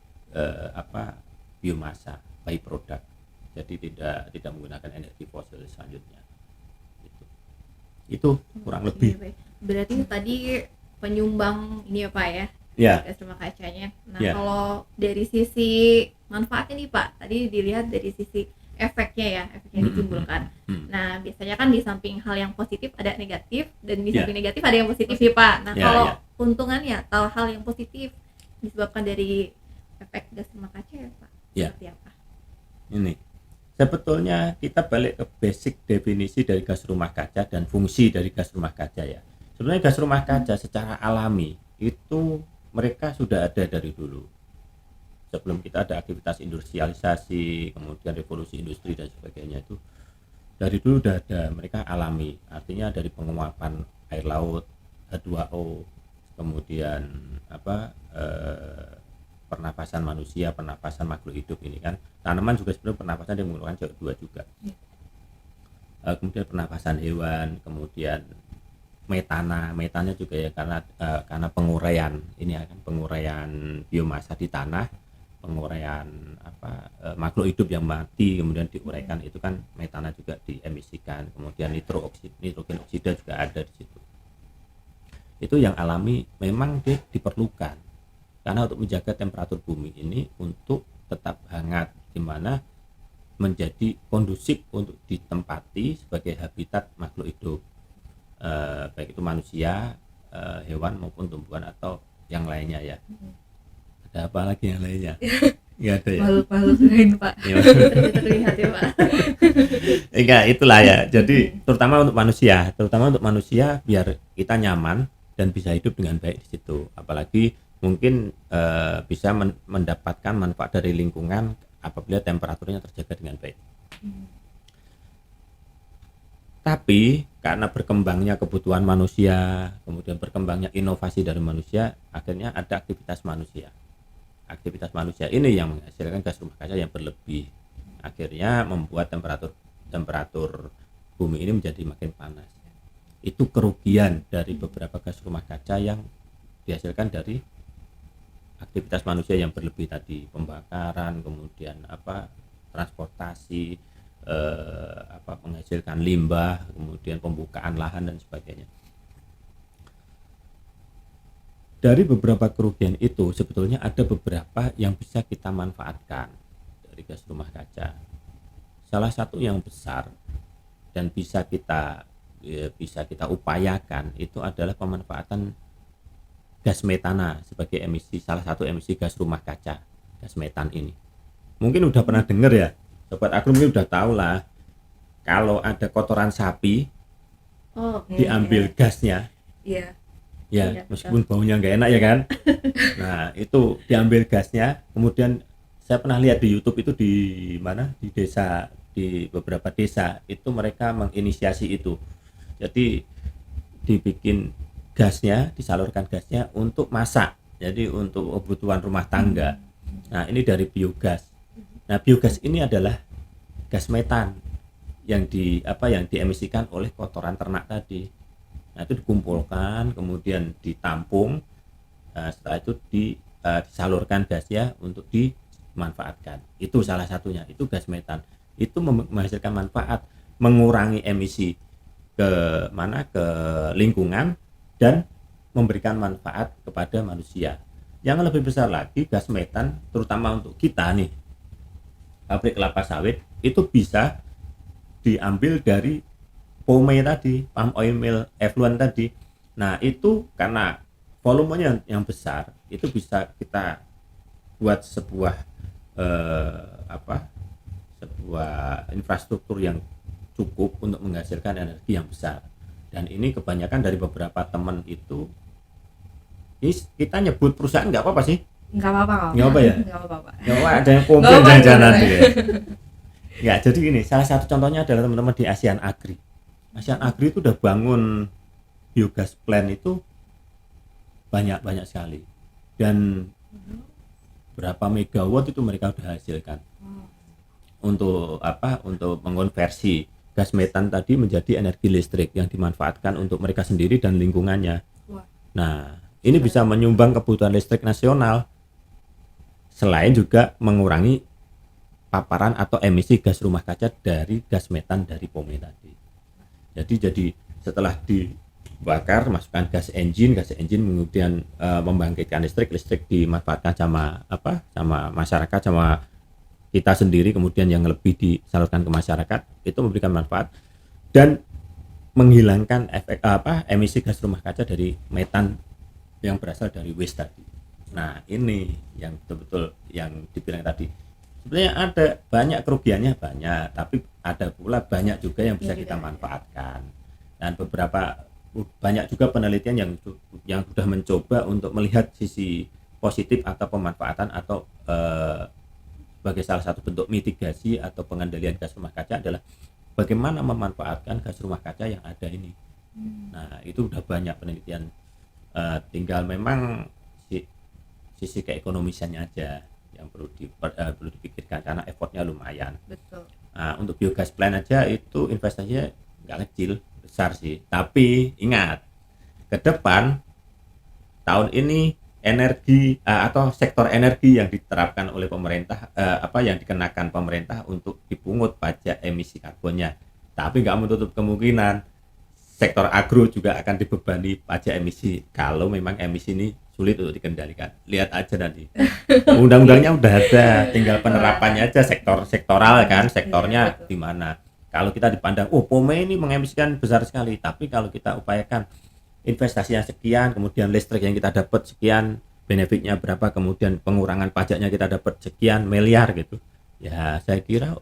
biomasa, byproduct. Jadi tidak menggunakan energi fosil selanjutnya. Itu kurang lebih. Berarti tadi penyumbang ini ya Pak ya, Ya, gas rumah kacanya. Nah, Ya. kalau dari sisi manfaatnya nih Pak, tadi dilihat dari sisi efeknya ya, efek yang ditimbulkan. Nah, biasanya kan di samping hal yang positif ada negatif, dan di Ya. samping negatif ada yang positif nih Pak. Nah, Ya, kalau ya. keuntungannya atau hal yang positif disebabkan dari efek gas rumah kaca ya Pak, Ya. seperti apa? Ini sebetulnya kita balik ke basic definisi dari gas rumah kaca dan fungsi dari gas rumah kaca ya. Sebenarnya gas rumah kaca secara alami itu mereka sudah ada dari dulu. Sebelum kita ada aktivitas industrialisasi, kemudian revolusi industri dan sebagainya, itu dari dulu sudah ada, mereka alami. Artinya dari penguapan air laut, H2O, kemudian pernapasan manusia, pernapasan makhluk hidup ini kan. Tanaman juga sebenarnya pernapasan yang menggunakan CO2 juga. Kemudian pernapasan hewan, kemudian metana juga ya, karena penguraian ini akan penguraian biomasa di tanah, penguraian makhluk hidup yang mati kemudian diuraikan, itu kan metana juga diemisikan. Kemudian nitrogen oksida juga ada di situ. Itu yang alami, memang diperlukan karena untuk menjaga temperatur bumi ini untuk tetap hangat, di mana menjadi kondusif untuk ditempati sebagai habitat makhluk hidup, baik itu manusia, hewan maupun tumbuhan atau yang lainnya ya. Ada apa lagi yang lainnya? Nggak ada ya? Makhluk-makhluk lain Pak. Terlihat ya Pak. Enggak, itulah ya. Jadi terutama untuk manusia biar kita nyaman dan bisa hidup dengan baik di situ. Apalagi mungkin bisa mendapatkan manfaat dari lingkungan apabila temperaturnya terjaga dengan baik. Tapi karena berkembangnya kebutuhan manusia, kemudian berkembangnya inovasi dari manusia, akhirnya ada aktivitas manusia. Aktivitas manusia ini yang menghasilkan gas rumah kaca yang berlebih. Akhirnya membuat temperatur bumi ini menjadi makin panas. Itu kerugian dari beberapa gas rumah kaca yang dihasilkan dari aktivitas manusia yang berlebih tadi, pembakaran, kemudian transportasi, menghasilkan limbah, kemudian pembukaan lahan dan sebagainya. Dari beberapa kerugian itu sebetulnya ada beberapa yang bisa kita manfaatkan dari gas rumah kaca. Salah satu yang besar dan bisa kita upayakan itu adalah pemanfaatan gas metana sebagai salah satu emisi gas rumah kaca, gas metan ini. Mungkin udah pernah dengar ya, sobat agro mungkin udah tahu lah, kalau ada kotoran sapi diambil gasnya, Iya. ya meskipun baunya nggak enak ya kan. Nah itu diambil gasnya, kemudian saya pernah lihat di YouTube itu di desa, di beberapa desa itu mereka menginisiasi itu. Jadi dibikin gasnya, disalurkan gasnya untuk masak, jadi untuk kebutuhan rumah tangga. Nah ini dari biogas. Nah biogas ini adalah gas metan yang diemisikan oleh kotoran ternak tadi. Nah itu dikumpulkan, kemudian ditampung, setelah itu disalurkan gasnya untuk dimanfaatkan. Itu salah satunya, itu gas metan. Itu menghasilkan manfaat, mengurangi emisi ke lingkungan dan memberikan manfaat kepada manusia. Yang lebih besar lagi, gas metan terutama untuk kita nih, pabrik kelapa sawit, itu bisa diambil dari POME tadi, palm oil mill effluent tadi. Nah itu karena volumenya yang besar, itu bisa kita buat sebuah infrastruktur yang cukup untuk menghasilkan energi yang besar. Dan ini kebanyakan dari beberapa teman itu, ini kita nyebut perusahaan nggak apa-apa sih? Nggak apa-apa kok. Nggak apa ya? Nggak apa-apa. Nggak apa, ada yang komplain jangan nanti ya. Ya jadi gini, salah satu contohnya adalah teman-teman di ASEAN Agri. ASEAN Agri itu udah bangun biogas plant itu banyak sekali, dan berapa megawatt itu mereka udah hasilkan untuk mengkonversi gas metan tadi menjadi energi listrik yang dimanfaatkan untuk mereka sendiri dan lingkungannya. Nah ini bisa menyumbang kebutuhan listrik nasional, selain juga mengurangi paparan atau emisi gas rumah kaca dari gas metan dari POME tadi. Jadi setelah bakar, masukkan gas engine kemudian membangkitkan listrik dimanfaatkan sama masyarakat, sama kita sendiri, kemudian yang lebih disalurkan ke masyarakat, itu memberikan manfaat dan menghilangkan emisi gas rumah kaca dari metan yang berasal dari waste tadi. Nah, ini yang betul-betul yang dibilang tadi. Sebenarnya ada banyak kerugiannya, banyak, tapi ada pula banyak juga yang bisa kita manfaatkan. Dan banyak juga penelitian yang sudah mencoba untuk melihat sisi positif atau pemanfaatan atau sebagai salah satu bentuk mitigasi atau pengendalian gas rumah kaca adalah bagaimana memanfaatkan gas rumah kaca yang ada ini. Nah, itu udah banyak penelitian, tinggal memang sisi keekonomisannya aja yang perlu dipikirkan karena effortnya lumayan. Betul. Nah, untuk biogas plant aja itu investasinya nggak kecil, besar sih. Tapi ingat, ke depan tahun ini energi atau sektor energi yang diterapkan oleh pemerintah, yang dikenakan pemerintah untuk dipungut pajak emisi karbonnya. Tapi nggak menutup kemungkinan sektor agro juga akan dibebani pajak emisi kalau memang emisi ini sulit untuk dikendalikan. Lihat aja nanti. Undang-undangnya udah ada, tinggal penerapannya aja sektoral kan, sektornya di mana. Kalau kita dipandang, POME ini mengemisikan besar sekali, tapi kalau kita upayakan investasinya sekian, kemudian listrik yang kita dapat sekian, benefitnya berapa, kemudian pengurangan pajaknya kita dapat sekian miliar gitu. Ya, saya kira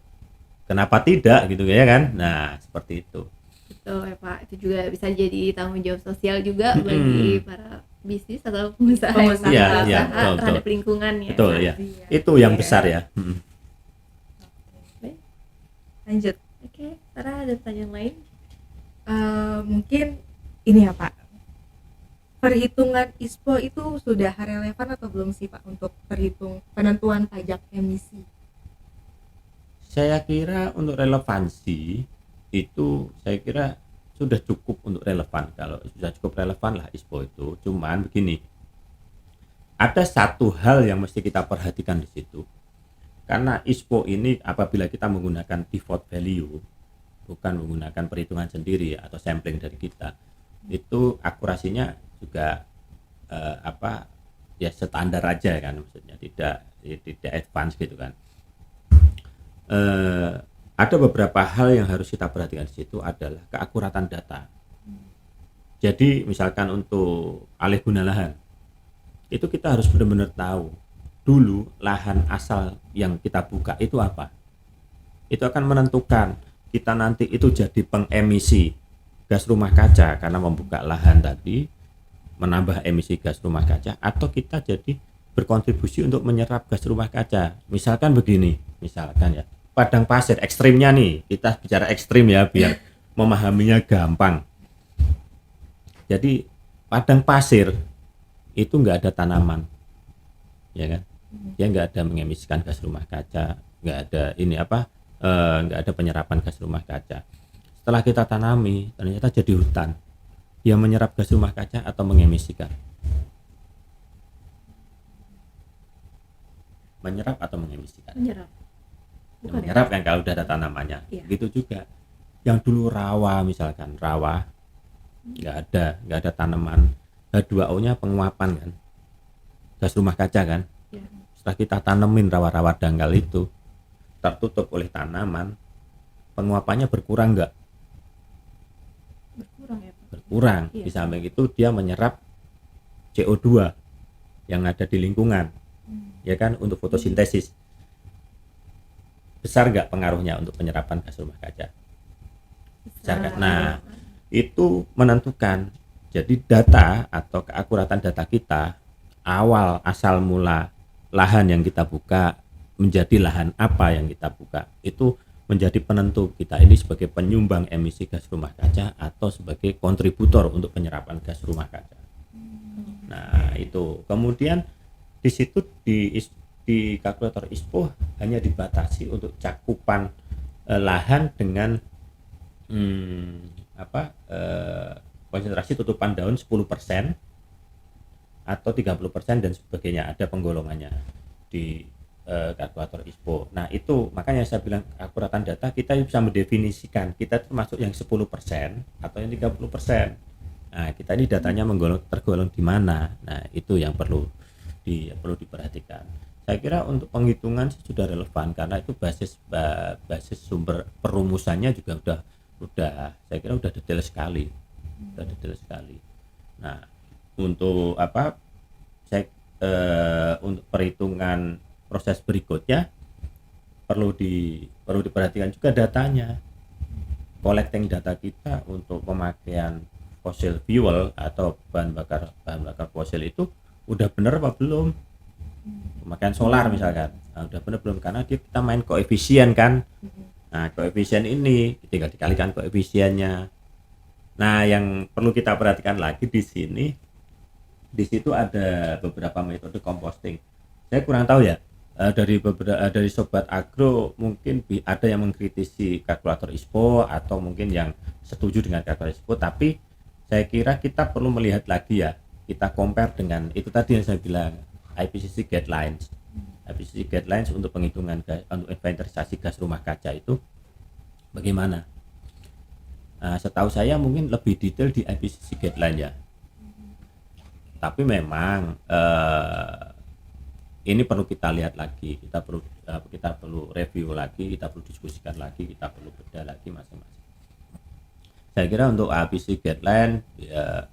kenapa tidak gitu ya kan? Nah, seperti itu. Betul ya Pak, itu juga bisa jadi tanggung jawab sosial juga bagi para bisnis atau pengusaha terhadap lingkungan ya. Betul ya. Itu yang besar ya. Baik. Lanjut. Oke, Sarah ada pertanyaan lain? Mungkin ini ya Pak, perhitungan ISPO itu sudah relevan atau belum sih Pak untuk penentuan pajak emisi? Saya kira untuk relevansi itu saya kira sudah cukup untuk relevan. Kalau sudah cukup relevan lah ISPO itu. Cuman begini, ada satu hal yang mesti kita perhatikan di situ. Karena ISPO ini apabila kita menggunakan default value, bukan menggunakan perhitungan sendiri atau sampling dari kita, itu akurasinya juga standar aja kan, maksudnya tidak advance gitu kan. Ada beberapa hal yang harus kita perhatikan di situ adalah keakuratan data. Jadi misalkan untuk alih guna lahan, itu kita harus benar-benar tahu dulu lahan asal yang kita buka itu apa. Itu akan menentukan kita nanti itu jadi pengemisi gas rumah kaca karena membuka lahan tadi, menambah emisi gas rumah kaca, atau kita jadi berkontribusi untuk menyerap gas rumah kaca. Misalkan begini, misalkan ya, padang pasir ekstrimnya nih, kita bicara ekstrim ya biar memahaminya gampang. Jadi padang pasir itu nggak ada tanaman, ya kan? Dia nggak ada mengemisikan gas rumah kaca, nggak ada nggak ada penyerapan gas rumah kaca. Setelah kita tanami, ternyata jadi hutan. Dia menyerap gas rumah kaca atau mengemisikan? Menyerap atau mengemisikan? Menyerap. Menyerap kan kalau udah ada tanamannya. Iya. Gitu juga. Yang dulu rawa misalkan, rawa nggak ada tanaman. H2O-nya penguapan kan, gas rumah kaca kan. Ya. Setelah kita tanemin rawa-rawa dangkal itu, tertutup oleh tanaman, penguapannya berkurang nggak? Berkurang ya Pak. Berkurang. Iya. Di samping itu dia menyerap CO2 yang ada di lingkungan, ya kan, untuk fotosintesis. Besar nggak pengaruhnya untuk penyerapan gas rumah kaca? Besar kan? Nah, itu menentukan. Jadi data atau keakuratan data kita awal asal mula lahan yang kita buka menjadi lahan apa yang kita buka, itu menjadi penentu kita ini sebagai penyumbang emisi gas rumah kaca atau sebagai kontributor untuk penyerapan gas rumah kaca. Nah, itu kemudian di situ di kalkulator ISPO hanya dibatasi untuk cakupan lahan dengan konsentrasi tutupan daun 10% atau 30% dan sebagainya, ada penggolongannya di kalkulator ISPO. Nah, itu makanya saya bilang akuratan data kita bisa mendefinisikan kita termasuk yang 10% atau yang 30%. Nah, kita ini datanya tergolong di mana? Nah, itu yang perlu diperhatikan. Saya kira untuk penghitungan sudah relevan karena itu basis sumber perumusannya juga udah saya kira udah detail sekali. Udah detail sekali. Nah, untuk untuk perhitungan proses berikutnya perlu diperhatikan juga datanya. Collecting data kita untuk pemakaian fossil fuel atau bahan bakar fosil itu udah bener apa belum? Pemakaian solar misalkan, nah, udah bener belum? Karena kita main koefisien kan. Nah, koefisien ini tinggal dikalikan koefisiennya. Nah, yang perlu kita perhatikan lagi di situ ada beberapa metode composting. Saya kurang tahu ya. Dari sobat agro mungkin ada yang mengkritisi kalkulator ISPO atau mungkin yang setuju dengan kalkulator ISPO, tapi saya kira kita perlu melihat lagi ya, kita compare dengan itu tadi yang saya bilang IPCC guidelines untuk penghitungan untuk inventarisasi gas rumah kaca itu bagaimana. Nah, setahu saya mungkin lebih detail di IPCC guideline ya, tapi memang ini perlu kita lihat lagi, kita perlu review lagi, kita perlu diskusikan lagi, kita perlu bedah lagi masing-masing. Saya kira untuk IPCC guideline ya,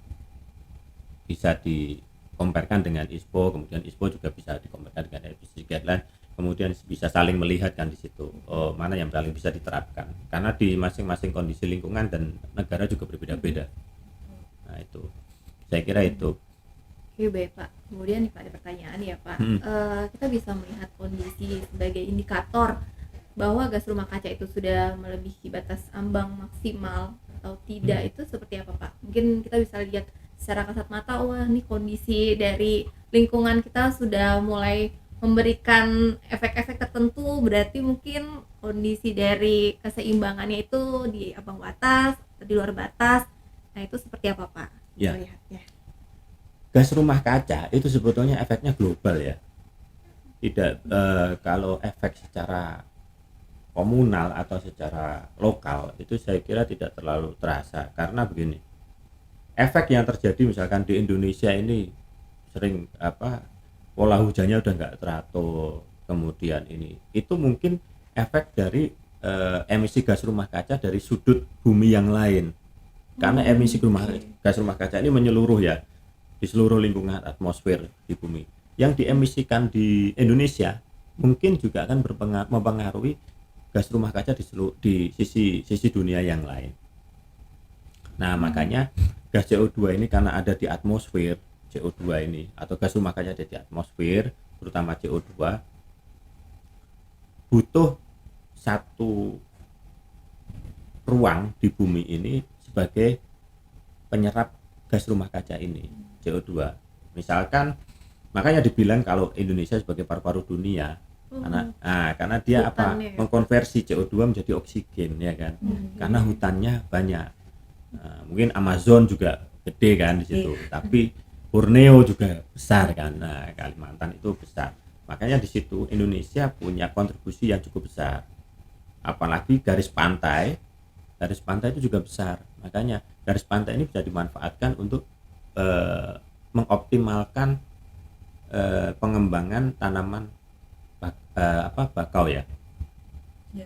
bisa dikomparikan dengan ISPO, kemudian ISPO juga bisa dikomparikan dengan IPCC guideline, kemudian bisa saling melihat kan di situ mana yang paling bisa diterapkan, karena di masing-masing kondisi lingkungan dan negara juga berbeda-beda. Nah, itu saya kira itu. Oke, baik Pak. Kemudian nih Pak, ada pertanyaan ya Pak. Kita bisa melihat kondisi sebagai indikator bahwa gas rumah kaca itu sudah melebihi batas ambang maksimal atau tidak, itu seperti apa Pak? Mungkin kita bisa lihat secara kasat mata, wah ini kondisi dari lingkungan kita sudah mulai memberikan efek-efek tertentu, berarti mungkin kondisi dari keseimbangannya itu di ambang batas atau di luar batas. Nah, itu seperti apa Pak? Ya. Melihatnya. Gas rumah kaca itu sebetulnya efeknya global ya. Tidak kalau efek secara komunal atau secara lokal itu saya kira tidak terlalu terasa, karena begini. Efek yang terjadi misalkan di Indonesia ini sering pola hujannya udah nggak teratur, kemudian itu mungkin efek dari emisi gas rumah kaca dari sudut bumi yang lain. Karena emisi gas rumah kaca ini menyeluruh ya di seluruh lingkungan atmosfer di bumi. Yang diemisikan di Indonesia mungkin juga akan mempengaruhi gas rumah kaca di sisi dunia yang lain. Nah, makanya gas CO2 ini karena ada di atmosfer, CO2 ini atau gas rumah kaca ada di atmosfer, terutama CO2, butuh satu ruang di bumi ini sebagai penyerap gas rumah kaca ini, CO2. Misalkan makanya dibilang kalau Indonesia sebagai paru-paru dunia, karena dia hutannya, mengkonversi CO2 menjadi oksigen ya kan, karena hutannya banyak. Mungkin Amazon juga gede kan di situ, tapi Borneo juga besar kan, Kalimantan itu besar. Makanya di situ Indonesia punya kontribusi yang cukup besar, apalagi garis pantai itu juga besar. Makanya garis pantai ini bisa dimanfaatkan untuk mengoptimalkan pengembangan tanaman bakau ya.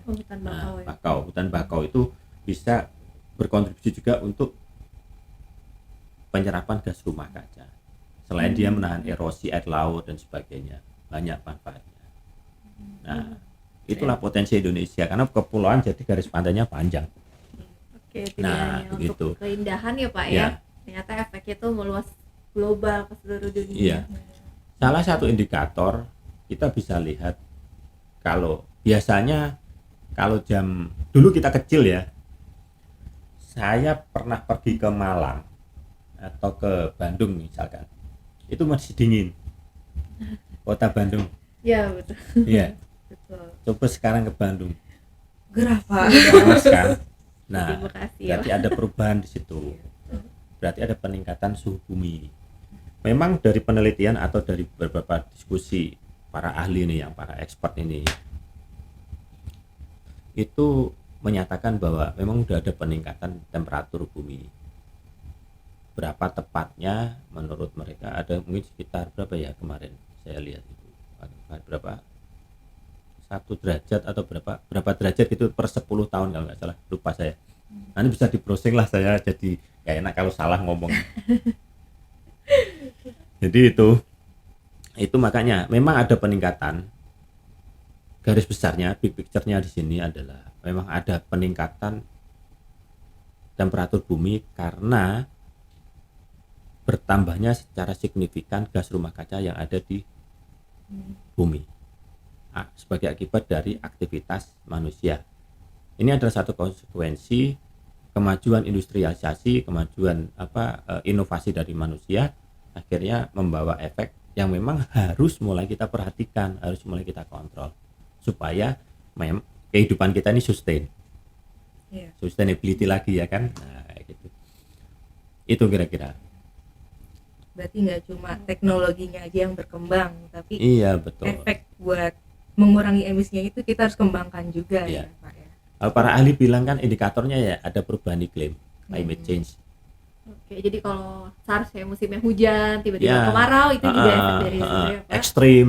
Hutan bakau itu bisa berkontribusi juga untuk penyerapan gas rumah kaca. Selain dia menahan erosi air laut dan sebagainya, banyak manfaatnya. Nah, itulah potensi Indonesia karena kepulauan jadi garis pantainya panjang. Oke, untuk keindahan ya Pak ya. Ternyata efeknya itu meluas global ke seluruh dunia. Iya. Salah satu indikator kita bisa lihat kalau biasanya kalau jam dulu kita kecil ya, saya pernah pergi ke Malang atau ke Bandung misalkan, itu masih dingin. Kota Bandung. Iya betul. Iya. Betul. Coba sekarang ke Bandung. Gerah Pak. Panas kan? Nah, Bekasi, berarti ada perubahan di situ. Berarti ada peningkatan suhu bumi. Memang dari penelitian atau dari beberapa diskusi para ahli nih, yang para expert ini, itu menyatakan bahwa memang sudah ada peningkatan temperatur bumi. berapa tepatnya menurut mereka, ada mungkin sekitar berapa ya kemarin saya lihat itu berapa 1 derajat atau berapa derajat gitu per 10 tahun kalau nggak salah, lupa saya. Nanti bisa di browsing lah, saya jadi gak enak kalau salah ngomong. Jadi itu makanya memang ada peningkatan. Garis besarnya, big picture-nya di sini adalah memang ada peningkatan temperatur bumi karena bertambahnya secara signifikan gas rumah kaca yang ada di bumi sebagai akibat dari aktivitas manusia. Ini adalah satu konsekuensi kemajuan industrialisasi, kemajuan inovasi dari manusia, akhirnya membawa efek yang memang harus mulai kita perhatikan, harus mulai kita kontrol supaya kehidupan kita ini sustain. Sustainability lagi ya kan. Nah, kayak gitu. Itu kira-kira. Berarti nggak cuma teknologinya aja yang berkembang, tapi Iya, betul. efek buat mengurangi emisinya itu kita harus kembangkan juga Iya. ya Pak ya. Kalau para ahli bilang kan indikatornya ya ada perubahan iklim, climate change. Oke, jadi kalau seharusnya musimnya hujan tiba-tiba Ya. kemarau itu juga efek dari itu ya Pak. Ekstrim.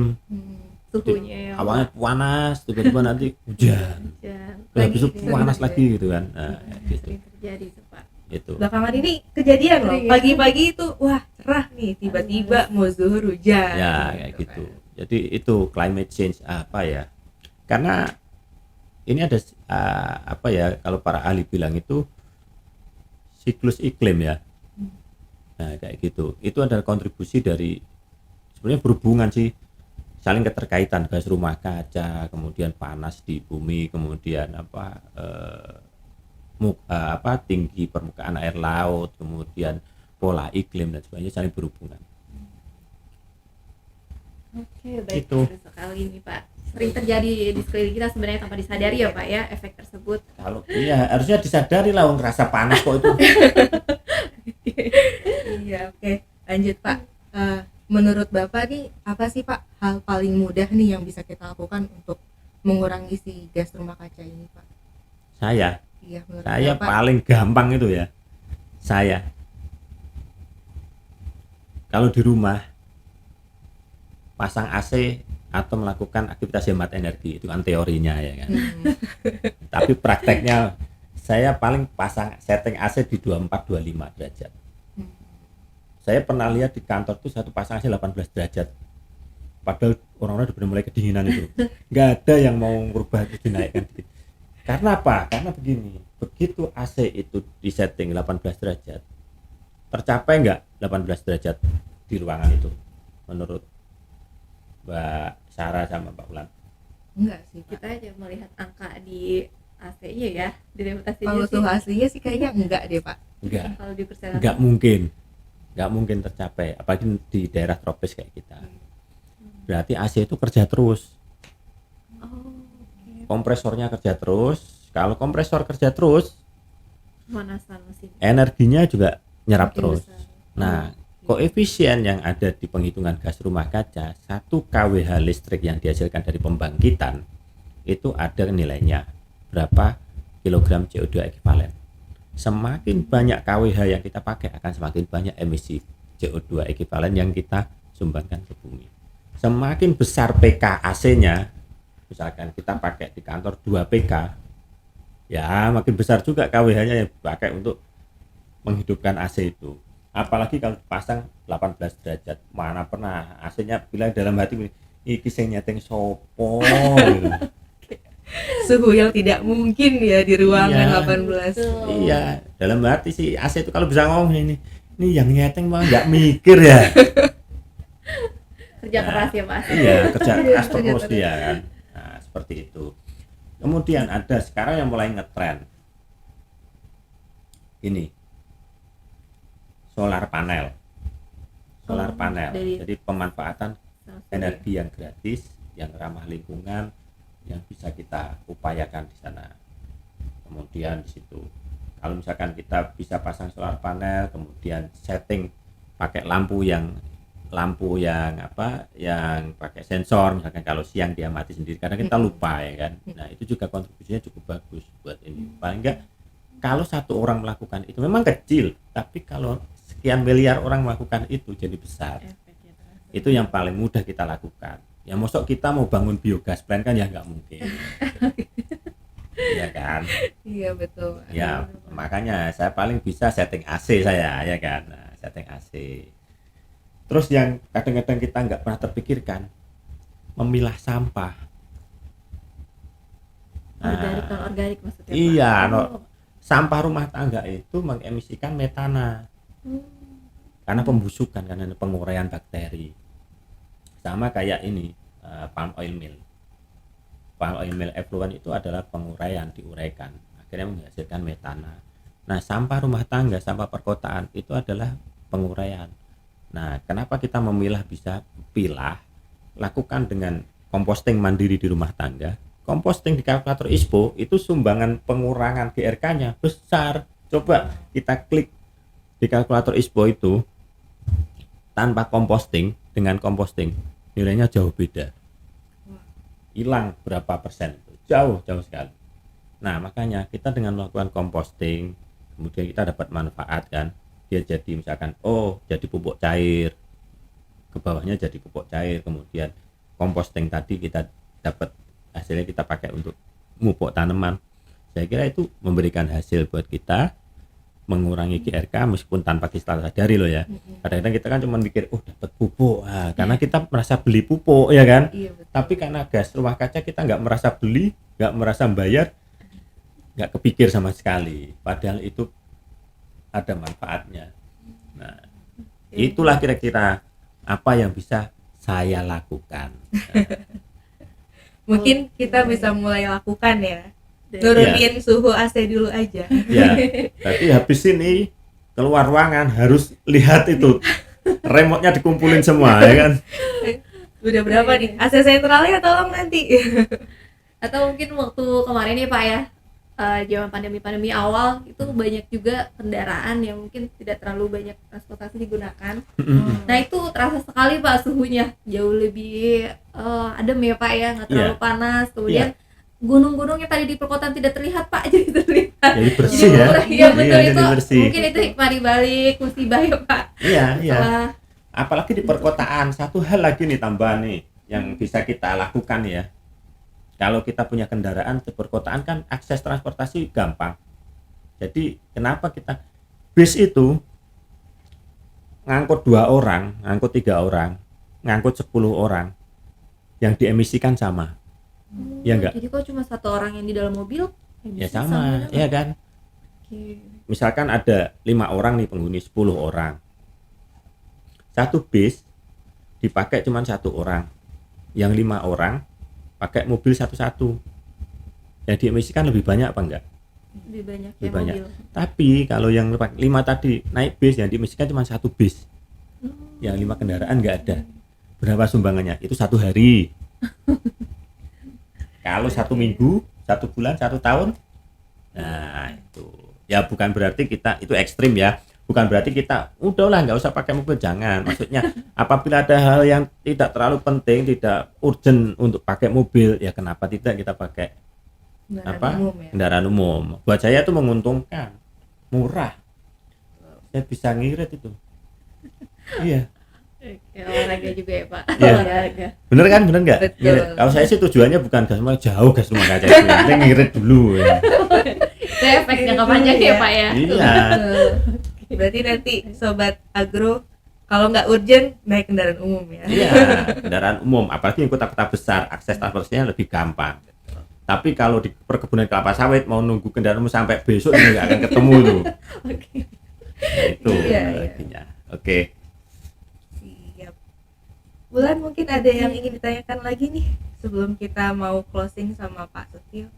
Suhunya ya. Awalnya panas, tiba-tiba nanti hujan. Hujan. Habis itu Lagi panas gitu lagi ya. gitu kan. Nah, gitu. Sering terjadi tuh Pak. Itu. Belakangan ini kejadian loh, Sering ya. pagi-pagi itu wah cerah nih, tiba-tiba mau zuhur hujan. Ya, kayak gitu. Jadi itu climate change apa ya? Karena ini ada kalau para ahli bilang itu siklus iklim ya. Nah, kayak gitu. Itu adalah kontribusi dari sebenarnya berhubungan sih, saling keterkaitan gas rumah kaca, kemudian panas di bumi, kemudian tinggi permukaan air laut, kemudian pola iklim dan sebagainya saling berhubungan. Oke, baik Itu. sekali nih Pak. Sering terjadi di sekeliling kita sebenarnya tanpa disadari ya Pak ya efek tersebut. Kalau iya harusnya disadari lah, ngerasa panas kok itu. Iya, oke. Lanjut Pak. Menurut Bapak nih apa sih Pak hal paling mudah nih yang bisa kita lakukan untuk mengurangi si gas rumah kaca ini Pak? Saya Iya, menurut saya Bapak. paling gampang itu ya. Saya kalau di rumah pasang AC atau melakukan aktivitas hemat energi, itu kan teorinya ya kan. Tapi prakteknya saya paling pasang setting AC di 24-25 derajat. Saya pernah lihat di kantor tuh satu pasang AC 18 derajat. Padahal orang-orang udah mulai kedinginan itu. Nggak ada yang mau merubah itu dinaikkan dikit. Karena apa? Karena begini, begitu AC itu di setting 18 derajat, tercapai nggak 18 derajat di ruangan itu menurut Mbak Sarah sama Mbak Ulan? Enggak sih Pak. Kita aja melihat angka di AC-nya ya, di reputasinya Kalau sih. suhu aslinya sih kayaknya enggak deh Pak. Enggak. Kalau di persen Nggak mungkin tercapai, apalagi di daerah tropis kayak kita. Berarti AC itu kerja terus, kompresornya kerja terus. Kalau kompresor kerja terus, pemanasan mesin energinya juga nyerap makin terus. besar. Nah, koefisien yang ada di penghitungan gas rumah kaca, 1 kWh listrik yang dihasilkan dari pembangkitan itu ada nilainya berapa kilogram CO2 ekivalen. Semakin banyak kWh yang kita pakai akan semakin banyak emisi CO2 ekivalen yang kita sumbangkan ke bumi. Semakin besar PK AC-nya, misalkan kita pakai di kantor 2 PK, ya makin besar juga kWh-nya yang dipakai untuk menghidupkan AC itu. Apalagi kalau pasang 18 derajat, mana pernah AC-nya bilang dalam hati, iki sing nyeting sopo gitu. Suhu yang tidak mungkin ya di ruangan Iya. 18. Iya, dalam hati sih AC itu kalau bisa ngomong ini yang nyeting mah nggak mikir ya. Kerja keras ya Pak. Iya, kerja keras Kerja terus keras. dia kan. Nah, seperti itu. Kemudian ada sekarang yang mulai ngetren ini solar panel. Dari- Jadi pemanfaatan Sama surya. energi yang gratis, yang ramah lingkungan, yang bisa kita upayakan di sana. Kemudian di situ, kalau misalkan kita bisa pasang solar panel, kemudian setting pakai lampu yang pakai sensor, misalkan kalau siang dia mati sendiri, karena kita lupa ya kan. Nah itu juga kontribusinya cukup bagus buat ini. Paling enggak kalau satu orang melakukan itu memang kecil, tapi kalau sekian miliar orang melakukan itu jadi besar. Efeknya terasa. Itu yang paling mudah kita lakukan. Ya mosok kita mau bangun biogas plant kan ya nggak mungkin. Iya kan? Iya betul. Ya makanya saya paling bisa setting AC saya ya kan. Nah, setting AC. Terus yang kadang-kadang kita nggak pernah terpikirkan, memilah sampah. Organik, non organik maksudnya, Pak? Iya, Oh. sampah rumah tangga itu mengemisikan metana karena pembusukan, karena penguraian bakteri. Sama kayak ini palm oil mill. Palm oil mill effluent itu adalah penguraian, diuraikan, akhirnya menghasilkan metana. Nah, sampah rumah tangga, sampah perkotaan itu adalah penguraian. Nah, kenapa kita memilah bisa pilah? Lakukan dengan composting mandiri di rumah tangga. Composting di kalkulator ISPO itu sumbangan pengurangan GRK-nya besar. Coba kita klik di kalkulator ISPO itu tanpa composting dengan composting nilainya jauh beda. Hilang berapa persen? Jauh sekali. Nah, makanya kita dengan melakukan composting kemudian kita dapat manfaat kan. Dia jadi misalkan jadi pupuk cair. Ke bawahnya jadi pupuk cair, kemudian composting tadi kita dapat hasilnya kita pakai untuk memupuk tanaman. Saya kira itu memberikan hasil buat kita, mengurangi GRK meskipun tanpa kita sadari loh ya. Kadang-kadang kita kan cuma mikir dapat pupuk karena kita merasa beli pupuk ya kan. Iya betul. Tapi karena gas rumah kaca kita nggak merasa beli, nggak merasa bayar, nggak kepikir sama sekali. Padahal itu ada manfaatnya. Nah, itulah kira-kira apa yang bisa saya lakukan. Mungkin kita bisa mulai lakukan ya. Nurunin suhu AC dulu aja. Ya, tapi habis ini keluar ruangan harus lihat itu remote-nya dikumpulin semua ya kan. Udah berapa nih? AC sentralnya tolong nanti. Atau mungkin waktu kemarin nih Pak ya, zaman pandemi awal itu banyak juga kendaraan yang mungkin tidak terlalu banyak transportasi digunakan. Nah itu terasa sekali Pak suhunya jauh lebih adem ya Pak ya, nggak terlalu panas. Kemudian gunung-gunung yang tadi di perkotaan tidak terlihat Pak jadi terlihat. Jadi bersih ya. Iya betul jadi itu. bersih. Mungkin itu hikmah di balik musibah ya Pak. Iya. Setelah Apalagi di perkotaan, satu hal lagi nih tambahan nih yang bisa kita lakukan ya. Kalau kita punya kendaraan di perkotaan kan akses transportasi gampang. Jadi kenapa kita bis itu ngangkut 2 orang, ngangkut 3 orang, ngangkut 10 orang yang diemisikan sama. Ya enggak? Jadi kok cuma 1 orang yang di dalam mobil? Ya sama, ya kan? Oke. Misalkan ada 5 orang nih penghuni 10 orang. Satu bis dipakai cuma 1 orang. Yang 5 orang pakai mobil satu-satu. Yang diemisikan lebih banyak apa enggak? Lebih banyak Lebih ya banyak. mobil. Tapi kalau yang 5 tadi naik bis yang diemisikan cuma 1 bis. Yang 5 kendaraan enggak ada. Berapa sumbangannya? Itu 1 hari. Kalau 1 minggu, 1 bulan, 1 tahun. Nah, itu. Ya bukan berarti kita itu ekstrim ya. Bukan berarti kita udahlah nggak usah pakai mobil, jangan. Maksudnya apabila ada hal yang tidak terlalu penting, tidak urgent untuk pakai mobil, ya kenapa tidak kita pakai kendaraan umum. Buat saya itu menguntungkan, murah. Saya bisa ngirit itu. Iya. Oke, olahraga juga ya Pak. Iya. Olahraga. Bener kan, bener nggak? Betul. Ngirit. Kalau saya sih tujuannya bukan gas rumah jauh, gas rumah kaca itu. Saya ngirit dulu ya. Itu efek jangka panjang ya Pak ya. Iya. Betul. Berarti nanti sobat agro kalau nggak urgent naik kendaraan umum ya. Iya, kendaraan umum. Apalagi yang kota-kota besar, akses transportasinya lebih gampang. Tapi kalau di perkebunan kelapa sawit mau nunggu kendaraan umum sampai besok ini nggak akan ketemu tuh. Oke. Nah, itu Iya, artinya. Oke. Siap. Bulan mungkin ada yang ingin ditanyakan lagi nih sebelum kita mau closing sama Pak Setio.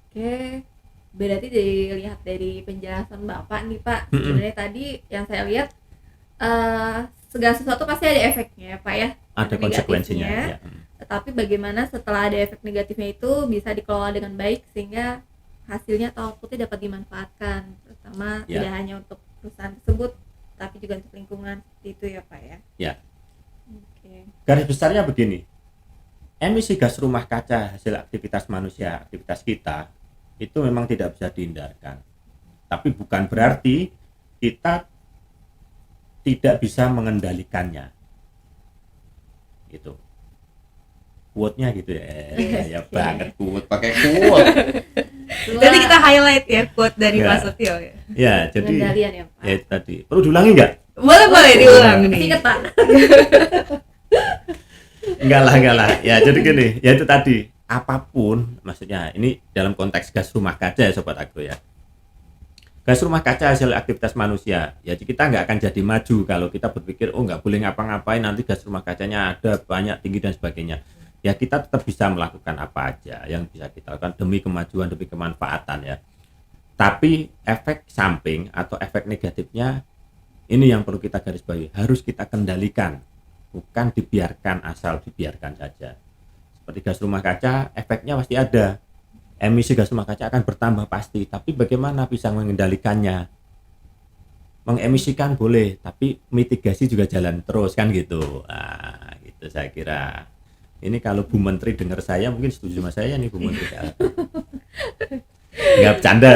Oke. Berarti dilihat dari penjelasan Bapak nih Pak, sebenarnya tadi yang saya lihat segala sesuatu pasti ada efeknya ya Pak ya. Ada konsekuensinya. Ya. Tetapi bagaimana setelah ada efek negatifnya itu bisa dikelola dengan baik sehingga hasilnya atau outputnya dapat dimanfaatkan, terutama tidak hanya untuk perusahaan tersebut tapi juga untuk lingkungan, seperti itu ya Pak ya. Ya. Oke. Garis besarnya begini. Emisi gas rumah kaca hasil aktivitas manusia, aktivitas kita itu memang tidak bisa dihindarkan. Tapi bukan berarti kita tidak bisa mengendalikannya. Gitu. Quote-nya gitu ya. Ya banget quote, pakai quote. Nanti kita highlight ya quote dari Ya. Pak Setio ya. Ya, jadi pengendalian ya Pak. ya itu tadi. Perlu diulangi nggak? Boleh diulang nih. Ingat Pak. Enggak lah. Ya, jadi gini, ya itu tadi. Apapun, maksudnya ini dalam konteks gas rumah kaca ya Sobat Agro ya. Gas rumah kaca hasil aktivitas manusia. Jadi kita nggak akan jadi maju kalau kita berpikir, oh nggak boleh ngapa-ngapain, nanti gas rumah kacanya ada banyak, tinggi dan sebagainya. Ya kita tetap bisa melakukan apa aja yang bisa kita lakukan demi kemajuan, demi kemanfaatan ya. Tapi efek samping atau efek negatifnya ini yang perlu kita garis bawahi, harus kita kendalikan, bukan dibiarkan asal dibiarkan saja. Seperti gas rumah kaca, efeknya pasti ada. Emisi gas rumah kaca akan bertambah pasti, tapi bagaimana bisa mengendalikannya? Mengemisikan boleh, tapi mitigasi juga jalan terus kan gitu. Nah, gitu saya kira. Ini kalau Bu Menteri dengar saya mungkin setuju sama saya nih Bu Menteri. Nggak bercanda.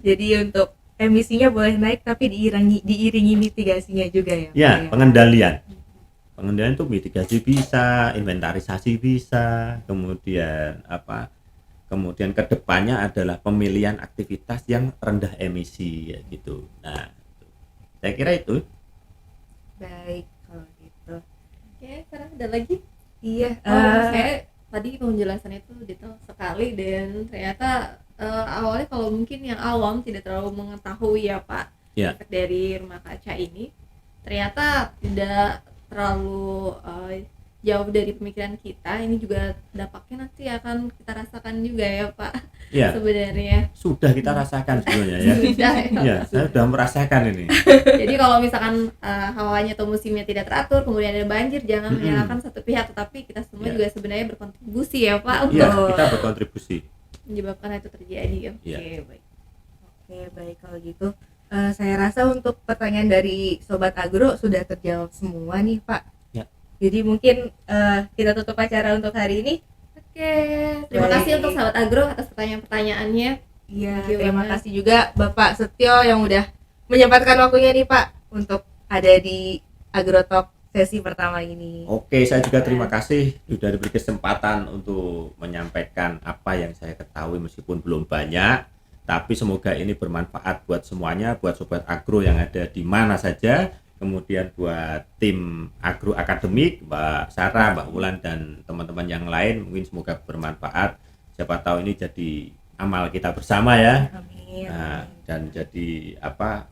Jadi untuk emisinya boleh naik tapi diiringi mitigasinya juga ya. Ya, Pak, pengendalian. Pengendalian itu mitigasi bisa, inventarisasi bisa, kemudian apa? Kemudian kedepannya adalah pemilihan aktivitas yang rendah emisi ya gitu. Nah, saya kira itu. Baik kalau gitu. Oke, sekarang ada lagi. Iya. Saya tadi penjelasannya itu detail sekali dan ternyata awalnya kalau mungkin yang awam tidak terlalu mengetahui ya Pak Ya. efek dari rumah kaca ini ternyata tidak terlalu jauh dari pemikiran kita. Ini juga dampaknya nanti akan kita rasakan juga ya Pak. Ya, Sebenarnya sudah kita rasakan sebenarnya ya. sudah Ya, saya sudah merasakan ini. Jadi kalau misalkan hawanya atau musimnya tidak teratur, kemudian ada banjir, jangan menyalahkan satu pihak, tetapi kita semua Ya. juga sebenarnya berkontribusi ya Pak Ya, untuk kita berkontribusi. menyebabkan itu terjadi. Oke, Ya. baik. Oke, baik kalau gitu. Saya rasa untuk pertanyaan dari Sobat Agro sudah terjawab semua nih Pak. Ya. Jadi mungkin kita tutup acara untuk hari ini. Oke, terima Baik. kasih untuk sahabat Agro atas pertanyaan-pertanyaannya. Iya, Thank you terima banget. kasih juga Bapak Setio yang udah menyempatkan waktunya nih Pak untuk ada di Agrotalk sesi pertama ini. Oke, saya juga terima kasih sudah diberi kesempatan untuk menyampaikan apa yang saya ketahui meskipun belum banyak, tapi semoga ini bermanfaat buat semuanya, buat Sobat Agro yang ada di mana saja, kemudian buat tim Agro Akademik, Mbak Sarah, Mbak Wulan, dan teman-teman yang lain, mungkin semoga bermanfaat. Siapa tahu ini jadi amal kita bersama ya. Amin. Nah, dan jadi apa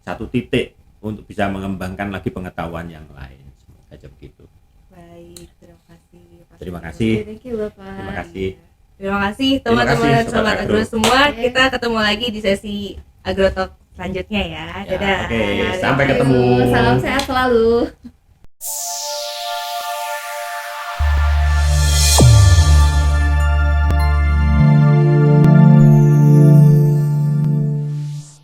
satu titik untuk bisa mengembangkan lagi pengetahuan yang lain. Semoga aja begitu. Baik, terima kasih. Pak Terima Setio. kasih. Thank you Bapak. Terima kasih. Terima kasih Terima teman-teman kasih, Sobat Sobat Agro Agro. semua. Oke. Kita ketemu lagi di sesi Agrotalk selanjutnya ya. Ya, Dadah. oke, sampai Thank you. ketemu. Salam sehat selalu.